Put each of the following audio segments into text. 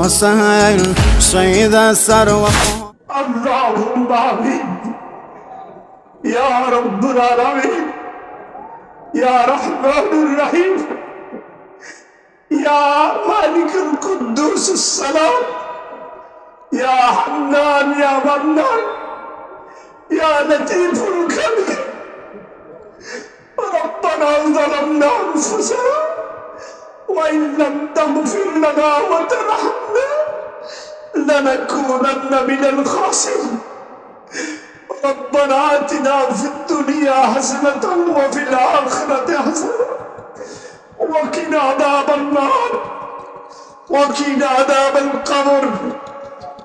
وسهل صيد الثروة. اللهم آمين يا رب العالمين يا رحمن الرحيم يا مالك القدوس السلام يا حنان يا منان يا لطيف الخبير. ربنا ظلمنا أنفسنا وإن لم تغفر لنا وترحمنا لنكونن من الخاسرين. ربنا آتنا في الدنيا حسنة وفي الآخرة حسنة وقنا عذاب النار وقنا عذاب القبر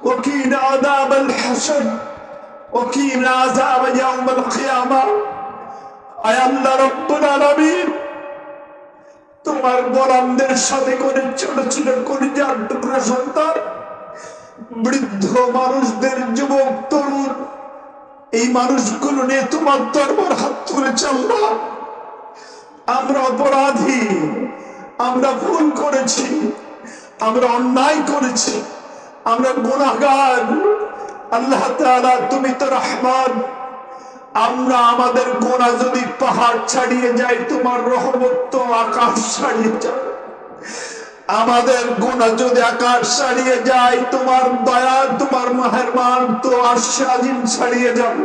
وقنا عذاب الحشر وقنا عذاب يوم القيامة. আয় আল্লাহ রব্বুল আলামিন, তোমার গোলামদের সাথে করে ছোট ছোট কলিজার টুকরা সন্তান, বৃদ্ধ মানুষদের, যুবক তরুণ, এই মানুষগুলো নিয়ে তোমার দরবার হাত তুলেছে আল্লাহ। আমরা অপরাধী, আমরা ভুল করেছি, আমরা অন্যায় করেছি, আমরা গুনাহগার। আল্লাহ তাআলা তুমি তো রহমান, আমরা আমাদের গুনাহ যদি পাহাড় ছাড়িয়ে যায়, তোমার রহমত তো আকাশ ছাড়িয়ে যায়। আমাদের গুনাহ যদি আকাশ ছাড়িয়ে যায়, তোমার দয়া, তোমার মেহেরবান তো আরশে আজিম ছাড়িয়ে যাবে।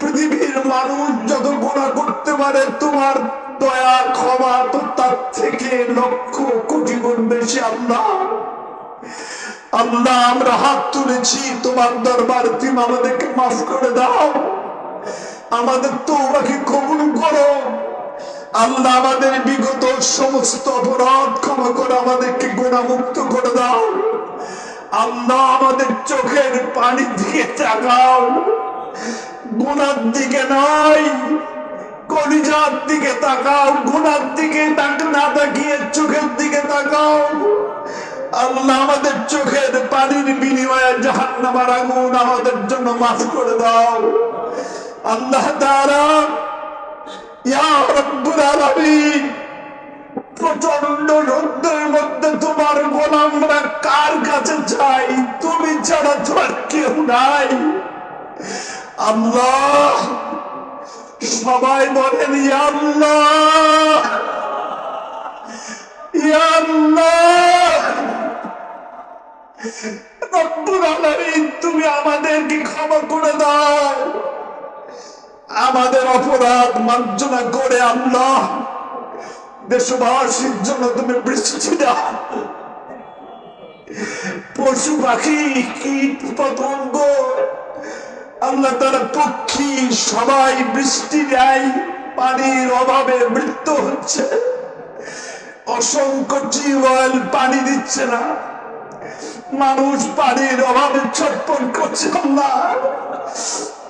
পৃথিবীর মানুষ যত গুনাহ করতে পারে, তোমার দয়া ক্ষমা তো তার থেকে লক্ষ কোটি গুণ বেশি। আল্লাহ আল্লাহ, আমরা হাত তুলেছি তোমার দরবার, তুমি আমাদেরকে মাফ করে দাও, আমাদের তওবাকে কবুল করো। আল্লাহ, আমাদের বিগত সমস্ত অপরাধ ক্ষমা করে আমাদেরকে গুনাহমুক্ত করে দাও। আল্লাহ, আমাদের চোখের পানি দিয়ে তাকাও, গুনার দিকে নয়, কলিজার দিকে তাকাও। গুনার দিকে না তাকিয়ে চোখের দিকে তাকাও। আল্লাহ, আমাদের চোখের পানির বিনিময়ে জাহান্নামের আগুন আমাদের জন্য মাফ করে দাও। আল্লাহ তাআলা, ইয়া রব্বুল আলামিন, প্রচন্ড রোদ্রের মধ্যে তোমার গোলামরা কার কাছে চাই? তুমি ছাড়া তো আর কেউ নাই। আল্লাহ, সবাই বলেন ইয়া আল্লাহ, ইয়া আল্লাহ। রব্বুল আলামিন, তুমি আমাদেরকে ক্ষমা করে দাও, আমাদের অপরাধ মার্জনা করে। আল্লাহ, দেশবাসীর জন্য তুমি বৃষ্টি দাও। পশু পাখি, কীট পতঙ্গ, আল্লাহ তাআলা, পক্ষী সবাই বৃষ্টি দেয়, পানির অভাবে মৃত্যু হচ্ছে। অসংখ্য টিউবওয়েল পানি দিচ্ছে না, মানুষ পানির অভাবে ছটফট করছে। আল্লাহ,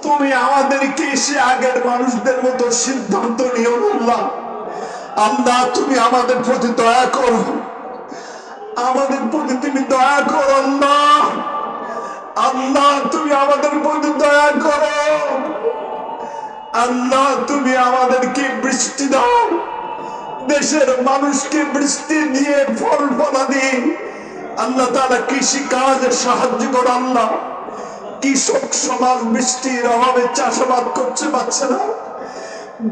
তুমি আমাদেরকে সে আগের মানুষদের মতো সিদ্ধান্ত নিও আল্লাহ। আল্লাহ, তুমি আমাদের প্রতি দয়া করো, আমাদের প্রতি তুমি দয়া করো। আল্লাহ আল্লাহ, তুমি আমাদের প্রতি দয়া করো। আল্লাহ, তুমি আমাদেরকে বৃষ্টি দাও, দেশের মানুষকে বৃষ্টি দিয়ে ফল ফলাদি আল্লাহ তাআলা কৃষি কাজে সাহায্য করো। আল্লাহ, কৃষক সমাজ বৃষ্টির অভাবে চাষাবাদ করতে পারছে না,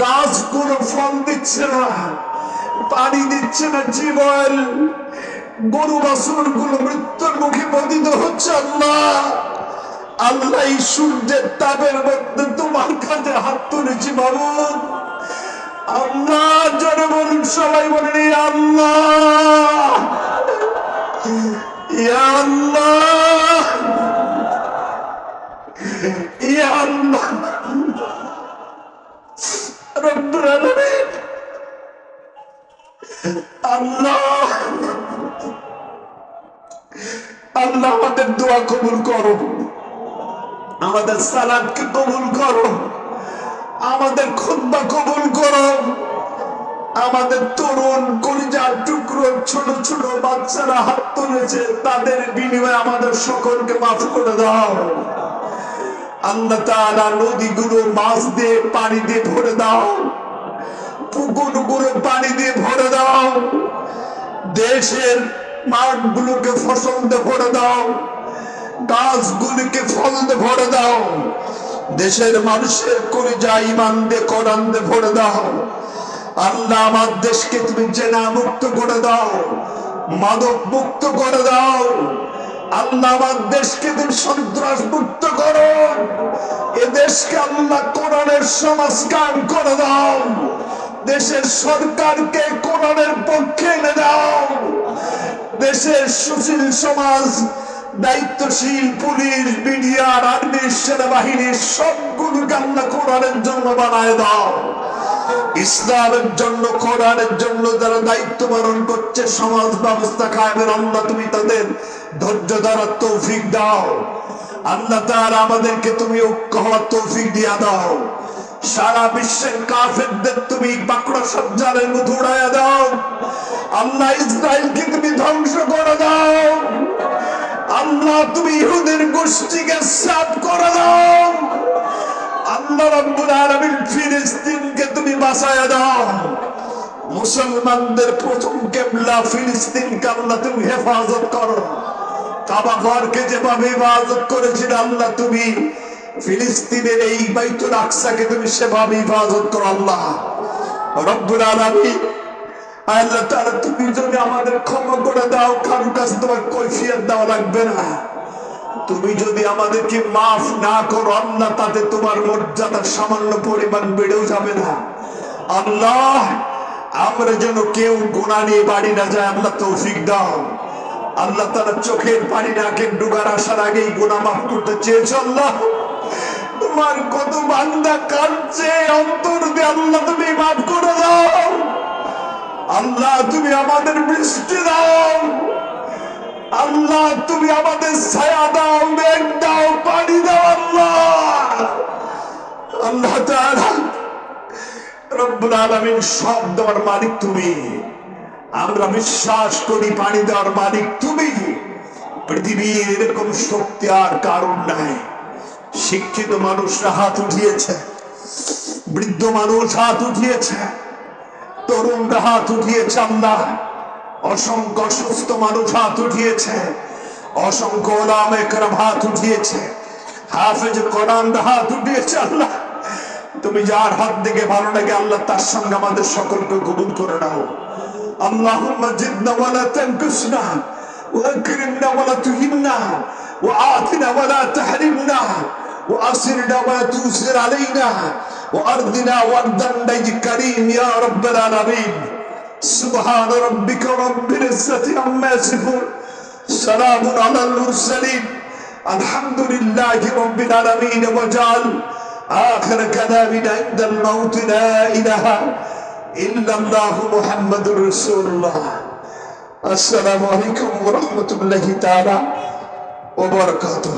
গাছগুলো ফল দিচ্ছে না, পানি দিচ্ছে না, জীবন গরু বাছুর গুলো মৃত্যুর মুখে পতিত হচ্ছে। আল্লাহ আল্লাহ, এই সূর্যের তাপের মধ্যে তোমার কাছে হাত তুলেছি মাবুদ। আল্লাহ, জনে বলুন, সবাই বলেন ইয়া আল্লাহ, ইয়া আল্লাহ, ইয়া আল্লাহ। রব্বুল আলামিন, আল্লাহ আল্লাহ, আমাদের দোয়া কবুল করো, আমাদের সালাতকে কবুল করো, আমাদের খুতবা কবুল করো। আমাদের তরুণ কলিজার টুকরো ছোট ছোট বাচ্চারা হাত তুলেছে, তাদের বিনিময়ে আমাদের সকলকে মাফ করে দাও। আল্লাহ তাআলা, নদীগুলো মাছ দিয়ে পানি দিয়ে ভরে দাও, পুকুরগুলো পানি দিয়ে ভরে দাও। দেশের মাঠগুলোকে ফসল দিয়ে ভরে দাও, গাছগুলিকে ফল দিয়ে ভরে দাও, দেশের মানুষের কলিজা ঈমান দিয়ে কোরআন দিয়ে ভরে দাও। আল্লাহ আমার দেশকে তুমি জেনা মুক্ত করে দাও, মাদক মুক্ত করে দাও। আল্লাহ আমার দেশকে তুমি সন্ত্রাস মুক্ত করো। এ দেশকে আল্লাহ কোরআনের সংস্কার করে দাও। দেশের সরকারকে কোরআনের পক্ষে এনে দাও। দেশের সুশীল সমাজ, দায়িত্বশীল পুলিশ, মিডিয়া, আর্মি, সেনাবাহিনীর সবগুলোকে আল্লাহ কোরআনের জন্য বানায় দাও। ইসলামের জন্য, কোরআনের জন্য যারা দায়িত্ব পালন করছে, সমাজ ব্যবস্থা কায়েমের, আল্লাহ তুমি তাদের ধৈর্য ধরার তৌফিক দাও। আল্লাহ তাআলা আমাদেরকে তুমি ঐক্য হওয়ার তৌফিক দিয়া দাও। সারা বিশ্বের কাফেরদের তুমি বাঁকড়া সজ্জালের মতো উড়াইয়া দাও। আল্লাহ ইসরায়েলকে তুমি ধ্বংস করে দাও। আল্লাহ তুমি ইহুদের গোষ্ঠীকে সাফ করে দাও। আল্লাহ রাব্বুল আলামিন ফিলিস্তিনকে তুমি বাঁচায়া দাও। মুসলমানদের প্রথম কিবলা ফিলিস্তিনকে আল্লাহ তুমি হেফাজত করো। কাবা ঘরকে যেভাবে ইবাদত করেছিল আল্লাহ তুমি ফিলিস্তিনের এই বাইতুল আকসাকে তুমি সেভাবে ইবাদত করো। আল্লাহ রাব্বুল আলামিন, আল্লাহ তাআলা তুমি যদি আমাদের ক্ষমা করে দাও, কারো কাছে তোমার কৈফিয়ত দেওয়া লাগবে না। তুমি যদি আমাদেরকে মাফ না করো আল্লাহ, তাতে তোমার মর্যাদার সামান্য পরিমাণ বেড়েও যাবে না। আল্লাহ আমরা যেন কেউ গুনাহ নিয়ে বাড়ি না যায়, আল্লাহ তৌফিক দাও। আল্লাহ তাআলা চোখের পানি নাকে ডুবার আসার আগেই গুনাহ মাফ করতে চেয়েছো। আল্লাহ তোমার কত বান্দা কাঁদছে অন্তর দিয়ে, আল্লাহ তুমি মাফ করে দাও। আল্লাহ তুমি আমাদের বৃষ্টি দাও। আল্লাহ তুমি আমাদের ছায়া দাও, মেঘ দাও, পানি দাও। আল্লাহ আল্লাহ তাআলা রব্বুল আলামিন সব দেওয়ার মালিক তুমি। আমরা বিশ্বাস করি পানি দেওয়ার মালিক তুমি। পৃথিবীর এরকম শক্তি আর কারণ নাই। শিক্ষিত মানুষরা হাত উঠিয়েছে, বৃদ্ধ মানুষ হাত উঠিয়েছে, তরুণরা হাত উঠিয়েছে। আল্লাহ অসংখ্য সুস্থ মানুষ হাত উঠিয়েছে, অসংখ্য ওলামা একরাম হাত উঠিয়েছে, হাফেজ কোরআন হাত উঠিয়েছে। আল্লাহ তুমি যার হাত দেখে ভালো লাগে আল্লাহ তার সঙ্গে আমাদের সকলকে কবুল করে নাও। আল্লাহুম্মা জিদনা ওয়া লা তানকুসনা ওয়া আকরিমনা ওয়া লা তুহিননা ওয়া আতিনা ওয়া লা তাহরিমনা ওয়া আসিরনা ওয়া লা তুসির আলাইনা ওয়া আরদিনা ওয়ারদান বিকা কারীম ইয়া রাব্বাল আলামিন। سبحان ربك رب العزة عما يصفون سلام على المرسلين الحمد لله رب العالمين وجعل آخر كلامنا عند الموت لا إله إلا الله محمد رسول الله. السلام عليكم ورحمة الله تعالى وبركاته.